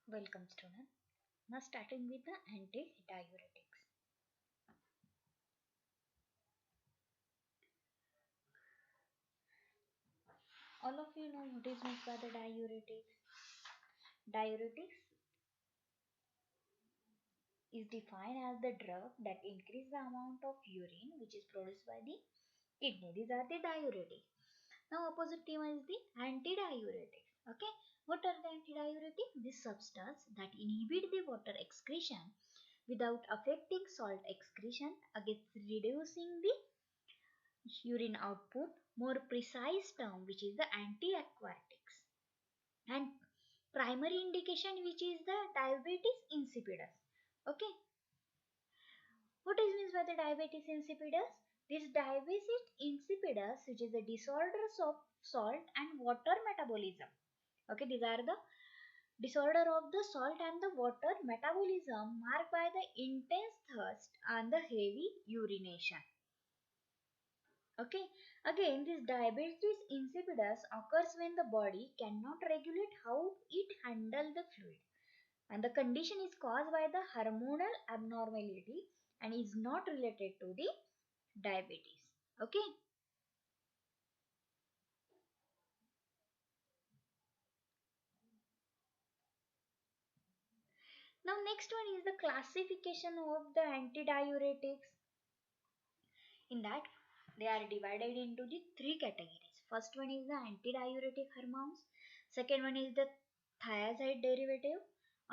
Welcome student. Now starting with the antidiuretics. All of you know what is meant by the diuretics. Diuretics is defined as the drug that increase the amount of urine which is produced by the kidney. These are the diuretics. Now opposite team is the antidiuretics. Okay. What are the antidiuretics? This substance that inhibit the water excretion without affecting salt excretion against reducing the urine output, more precise term which is the anti-aquatics, and primary indication which is the diabetes insipidus. Okay, what is means by the diabetes insipidus? This diabetes insipidus, which is a disorders of salt and water metabolism. Okay, these are the disorder of the salt and the water metabolism marked by the intense thirst and the heavy urination. Okay, again, this diabetes insipidus occurs when the body cannot regulate how it handles the fluid, and the condition is caused by the hormonal abnormality and is not related to the diabetes. Okay, now next one is the classification of the antidiuretics. In that, they are divided into the three categories. First one is the antidiuretic hormones. Second one is the thiazide derivative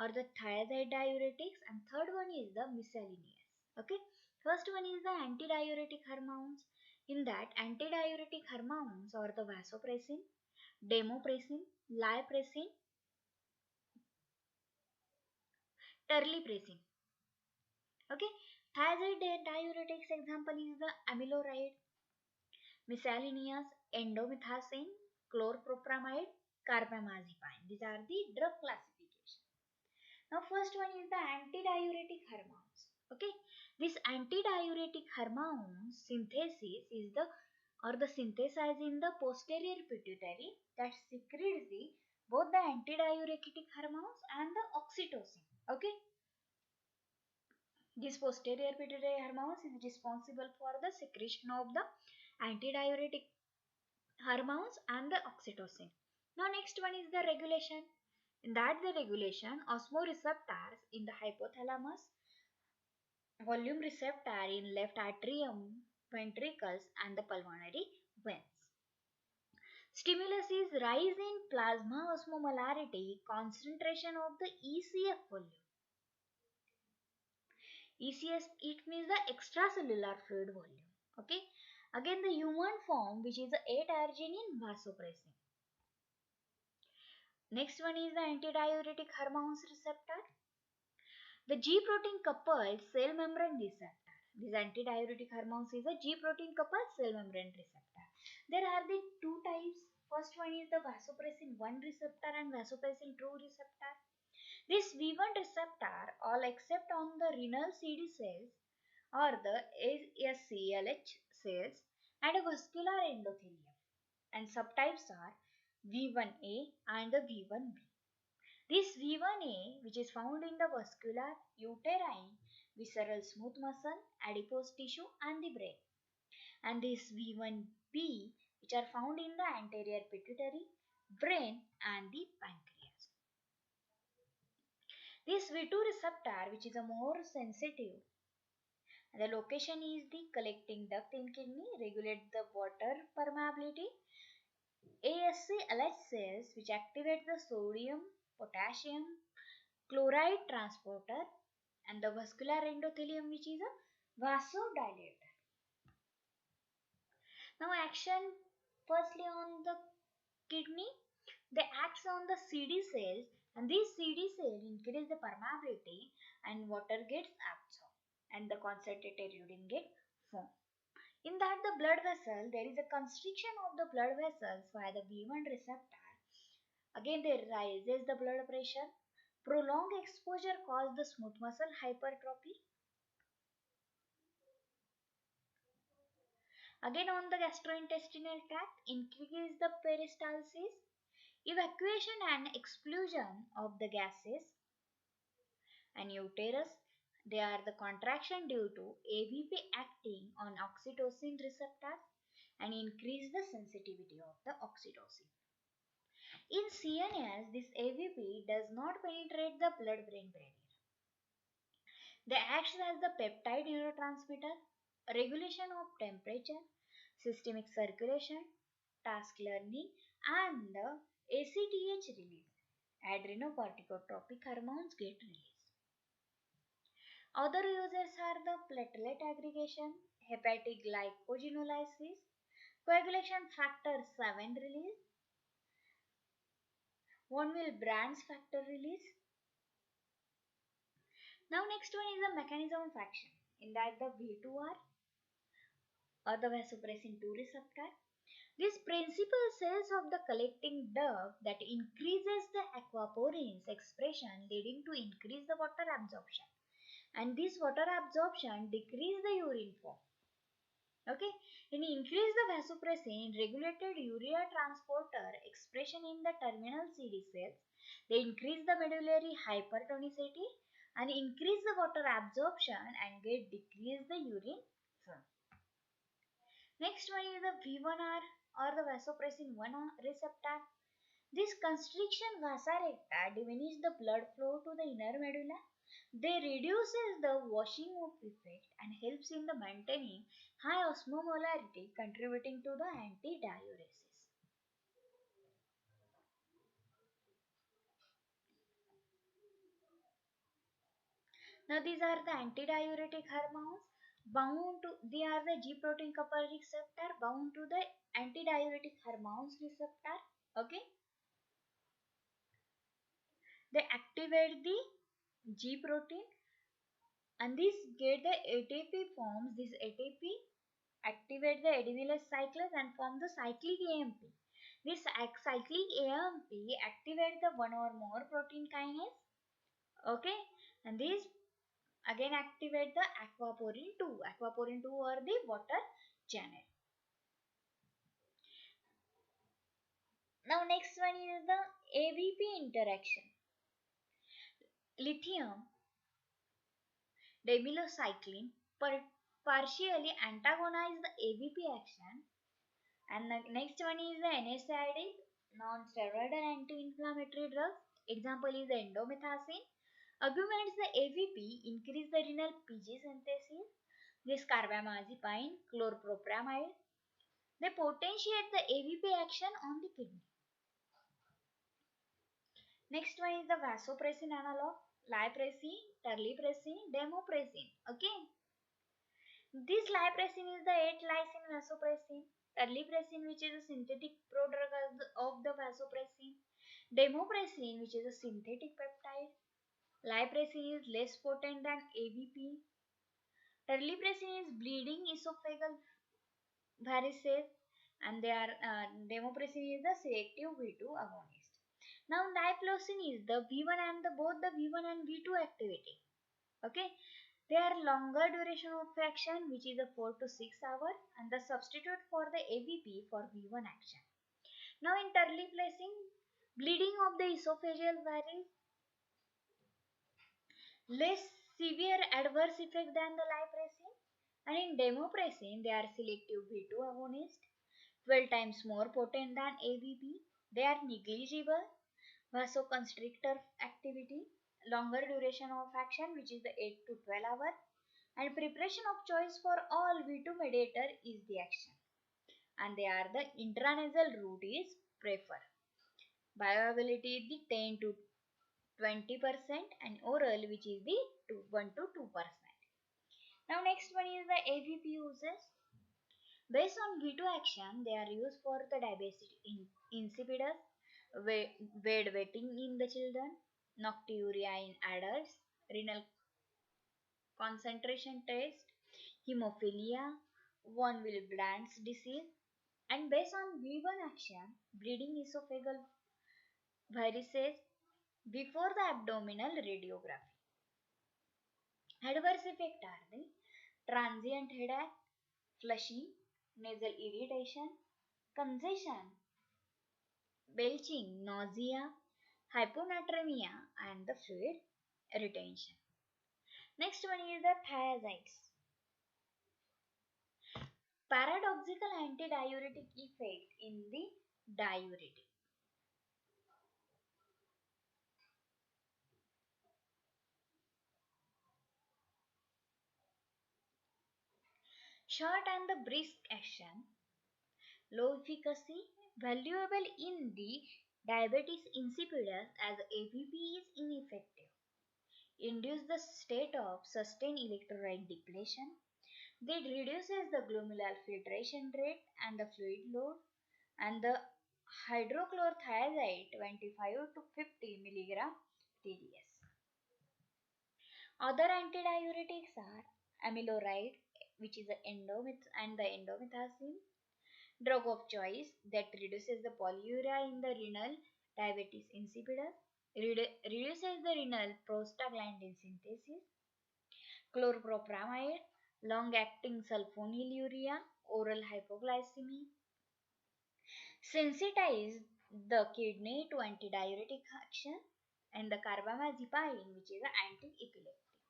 or the thiazide diuretics, and third one is the miscellaneous. Okay. First one is the antidiuretic hormones. In that, antidiuretic hormones are the vasopressin, desmopressin, liapressin, terlipressin. Okay. Thiazide diuretics example is the amiloride, miscellaneous, endomethacin, chlorpropamide, carbamazepine. These are the drug classification. Now first one is the antidiuretic hormones. Okay, this antidiuretic hormone synthesis is the or the synthesized in the posterior pituitary that secretes the both the antidiuretic hormones and the oxytocin. Okay, this posterior pituitary hormones is responsible for the secretion of the antidiuretic hormones and the oxytocin. Now next one is the regulation. In that the regulation osmoreceptors in the hypothalamus, volume receptor in left atrium, ventricles and the pulmonary veins. Stimulus is rise in plasma osmolarity, concentration of the ECF volume. ECS, it means the extracellular fluid volume. Okay. Again the human form which is the 8-arginine vasopressin. Next one is the antidiuretic hormones receptor. The G protein coupled cell membrane receptor. This antidiuretic hormones is a G protein coupled cell membrane receptor. There are the two types. First one is the vasopressin 1 receptor and vasopressin 2 receptor. This V1 receptor all except on the renal CD cells or the ASCLH cells and a vascular endothelium, and subtypes are V1A and the V1B. This V1A, which is found in the vascular, uterine, visceral smooth muscle, adipose tissue and the brain. And this V1B, which are found in the anterior pituitary, brain and the pancreas. This V2 receptor, which is a more sensitive, the location is the collecting duct in kidney, regulate the water permeability. ASCLH cells, which activate the sodium, potassium, chloride transporter, and the vascular endothelium which is a vasodilator. Now action firstly on the kidney, they acts on the CD cells, and these CD cells increase the permeability and water gets absorbed and the concentrated urine get formed. In that the blood vessel, there is a constriction of the blood vessels by the V1 receptor. Again they rises the blood pressure. Prolonged exposure causes the smooth muscle hypertrophy. Again on the gastrointestinal tract, increase the peristalsis, evacuation and expulsion of the gases and uterus. They are the contraction due to AVP acting on oxytocin receptors and increase the sensitivity of the oxytocin. In CNS, this AVP does not penetrate the blood-brain barrier. They act as the peptide neurotransmitter, regulation of temperature, systemic circulation, task learning, and the ACTH release. Adrenocorticotropic hormones get released. Other uses are the platelet aggregation, hepatic glycogenolysis, coagulation factor 7 release, von Willebrand's factor release. Now next one is the mechanism of action. In that the V2R or the vasopressin 2 receptor. This principal cells of the collecting duct that increases the aquaporins expression leading to increase the water absorption. And this water absorption decrease the urine form. Okay, and increase the vasopressin regulated urea transporter expression in the terminal CD cells. They increase the medullary hypertonicity and increase the water absorption and get decrease the urine film. Next one is the V1R or the vasopressin 1 receptor. This constriction vasa recta diminishes the blood flow to the inner medulla. They reduces the washing off effect and helps in the maintaining high osmomolarity, contributing to the antidiuresis. Now these are the antidiuretic hormones bound to, they are the G protein coupled receptor bound to the antidiuretic hormones receptor. Okay, they activate the G protein and this get the ATP forms. This ATP activate the adrenal cycles and form the cyclic AMP. This cyclic AMP activate the one or more protein kinase. Okay, and this again activate the aquaporin 2. Aquaporin 2 or the water channel. Now next one is the AVP interaction. Lithium demylocycline partially antagonize the AVP action. And the next one is the NSAID, non-steroidal anti-inflammatory drugs. Example is the indomethacin. Augments the AVP, increase the renal PG synthesis. This carbamazepine, chlorpropramide. They potentiate the AVP action on the kidney. Next one is the vasopressin analog, lipressin, terlipressin, desmopressin. Okay. This lipressin is the 8-lysine vasopressin. Terlipressin, which is a synthetic prodrug of the vasopressin. Desmopressin, which is a synthetic peptide. Lipressin is less potent than AVP. Terlipressin is bleeding esophageal varices, and they are desmopressin is the selective V2 agonist. Now diplossin is the V1 and both the V1 and V2 activity. Okay, they are longer duration of action, which is a 4 to 6 hours, and the substitute for the AVP for V1 action. Now in terlipressin, bleeding of the esophageal varices, less severe adverse effect than the lipressin, and in desmopressin they are selective V2 agonist, 12 times more potent than AVP. They are negligible vasoconstrictor activity, longer duration of action, which is the 8 to 12 hours, and preparation of choice for all V2 mediator is the action, and they are the intranasal route is preferred. Bioavailability is the 10 to 20% and oral, which is the 1 to 2%. Now next one is the AVP uses. Based on V2 action, they are used for the diabetes insipidus, bedwetting in the children, nocturia in adults, renal concentration test, hemophilia, von Willebrand's disease, and based on V1 action, bleeding esophageal varices before the abdominal radiography. Adverse effects are the transient headache, flushing, nasal irritation, congestion, belching, nausea, hyponatremia, and the fluid retention. Next one is the thiazides. Paradoxical antidiuretic effect in the diuretic. Short and the brisk action, low efficacy, valuable in the diabetes insipidus as APP is ineffective. Induce the state of sustained electrolyte depletion. That reduces the glomerular filtration rate and the fluid load, and the hydrochlorothiazide 25 to 50 milligram TDS. Other antidiuretics are amiloride, which is the endometh and the endomethacin, drug of choice that reduces the polyuria in the renal diabetes insipidus, reduces the renal prostaglandin synthesis, chlorpropamide, long-acting sulfonylurea, oral hypoglycemia, sensitize the kidney to antidiuretic action, and the carbamazepine, which is an anti-epileptic.